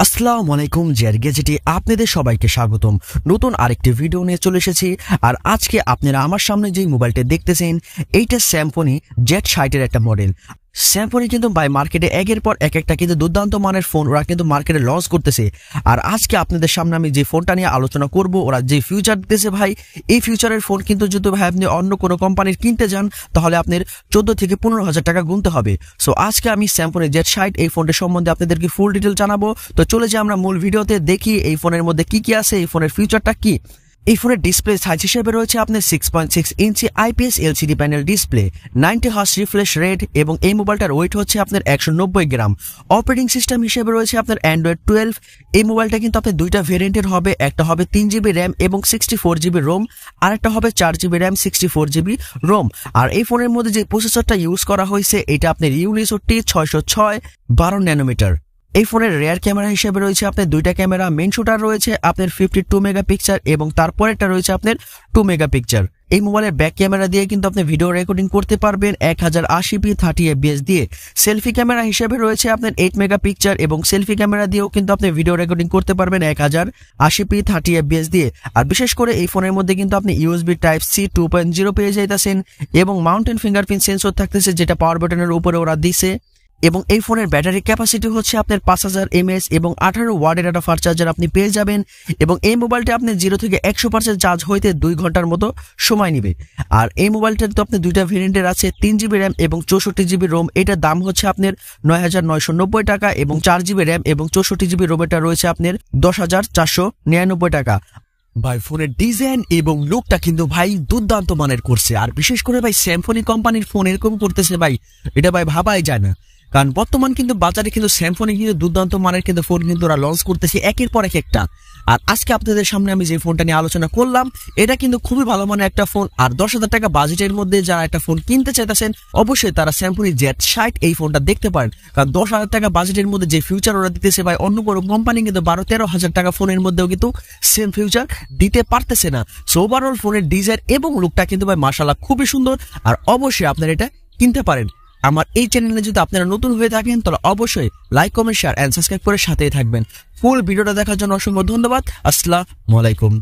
আসসালামু আলাইকুম GadgeT আপনাদের সবাইকে স্বাগতম। নতুন আরেকটি ভিডিও নিয়ে চলে এসেছি। আর আজকে আপনারা আমার সামনে যে মোবাইলটা দেখতেছেন এইটা SYMPHONY Z60 এর একটা মডেল। SYMPHONY কিন্তু ভাই মার্কেটে একের পর একটা কিন্তু দুর্দান্ত মানের ফোন ওরা কিন্তু মার্কেটে লঞ্চ করতেছে। আর আজকে আপনাদের সামনে আমি যে ফোনটা নিয়ে আলোচনা করব, ওরা যে ফিউচার দিতেছে ভাই, এই ফিউচারের ফোন কিন্তু যদি ভাই আপনি অন্য কোনো কোম্পানির কিনতে যান তাহলে আপনার 14 থেকে 15,000 টাকা গুনতে হবে। সো আজকে আমি SYMPHONY Z60 এই ফোনটার সম্বন্ধে আপনাদেরকে ফুল ডিটেল জানাবো। তো চলে যাই আমরা মূল ভিডিওতে, দেখি এই ফোনের মধ্যে কি কি আছে, এই ফোনের ফিউচারটা কি। এই ফোনের ডিসপ্লে সাইজ হিসেবে রয়েছে আপনার 6.6 ইঞ্চি IPS LCD panel display, 90 hertz refresh rate এবং এই মোবাইলটার ওয়েট হচ্ছে আপনার 190 গ্রাম। অপারেটিং সিস্টেম হিসেবে রয়েছে আপনার Android 12। এই মোবাইলটা কিন্তু আপনার দুইটা ভেরিয়েন্টের হবে, একটা হবে 3GB র্যাম এবং 64GB রোম, আর একটা হবে 4GB র্যাম 64GB রোম। আর এই ফোনের মধ্যে যে প্রসেসরটা ইউজ করা হয়েছে এটা আপনার Unisoc T606 12 ন্যানোমিটার। এই ফোনের রেয়ার ক্যামেরা হিসেবে রয়েছে আপনার দুইটা ক্যামেরা, মেইন শুটার রয়েছে আপনার 52 মেগাপিক্সেল এবং তারপরেরটা রয়েছে আপনার 2 মেগাপিক্সেল। এই মোবাইলের ব্যাক ক্যামেরা দিয়ে কিন্তু আপনি ভিডিও রেকর্ডিং করতে পারবেন 1080p 30fps দিয়ে। সেলফি ক্যামেরা হিসেবে রয়েছে আপনার 8 মেগাপিক্সেল এবং সেলফি ক্যামেরা দিয়েও কিন্তু আপনি ভিডিও রেকর্ডিং করতে পারবেন 1080p 30fps দিয়ে। আর বিশেষ করে এই ফোনের মধ্যে কিন্তু আপনি USB Type-C 2.0 পেয়ে যাইতেছেন এবং মাউন্টেন ফিঙ্গারপ্রিন্ট সেন্সর থাকতেছে, যেটা পাওয়ার বাটনের উপরে ওরা দিছে। এবং এই ফোনের ব্যাটারি ক্যাপাসিটি হচ্ছে আপনার 5000 mAh এবং 18 ওয়াটের একটা ফাস্ট চার্জার আপনি পেয়ে যাবেন। এবং এই মোবাইলটা আপনি 0 থেকে 100% চার্জ হইতে 2 ঘন্টার মতো সময় নেবে। আর এই মোবাইলটার তো আপনি দুইটা ভেরিয়েন্টের আছে, 3GB র্যাম এবং 64GB রোম। এটার দাম হচ্ছে আপনার 9,990 টাকা এবং 4GB র্যাম এবং 64GB রোমেরটা রয়েছে আপনার 10,499 টাকা। ভাই ফোনের ডিজাইন এবং লুকটা কিন্তু ভাই দুর্দান্ত মানের করছে। আর বিশেষ করে ভাই SYMPHONY কোম্পানির ফোন এরকম করতেছে ভাই, এটা ভাই ভাবাই যায় না। কারণ বর্তমান কিন্তু বাজারে কিন্তু SYMPHONY কিন্তু দুর্দান্ত মানের কিন্তু ফোন কিন্তু ওরা লঞ্চ করতেছে একের পর একটা। আর আজকে আপনাদের সামনে আমি যে ফোনটা নিয়ে আলোচনা করলাম এটা কিন্তু খুবই ভালো মানের একটা ফোন। আর 10,000 টাকা বাজেটের মধ্যে যারা একটা ফোন কিনতে চাইতেছেন অবশ্যই তারা SYMPHONY Z60 এই ফোনটা দেখতে পারেন। কারণ 10,000 টাকা বাজেটের মধ্যে যে ফিউচার ওরা দিতেছে ভাই, অন্য কোনো কোম্পানি কিন্তু 12-13,000 টাকা ফোনের মধ্যেও কিন্তু সেম ফিউচার দিতে পারতেছে না। সো ওভারঅল ফোনের ডিজাইন এবং লুকটা কিন্তু ভাই মাশাআল্লাহ খুবই সুন্দর। আর অবশ্যই আপনারা এটা কিনতে পারেন। আমার এই চ্যানেলে যদি আপনারা নতুন হয়ে থাকেন তাহলে অবশ্যই like, comment, share and subscribe করে সাথেই থাকবেন। ফুল ভিডিওটা দেখার জন্য অসংখ্য ধন্যবাদ। আসসালামু আলাইকুম।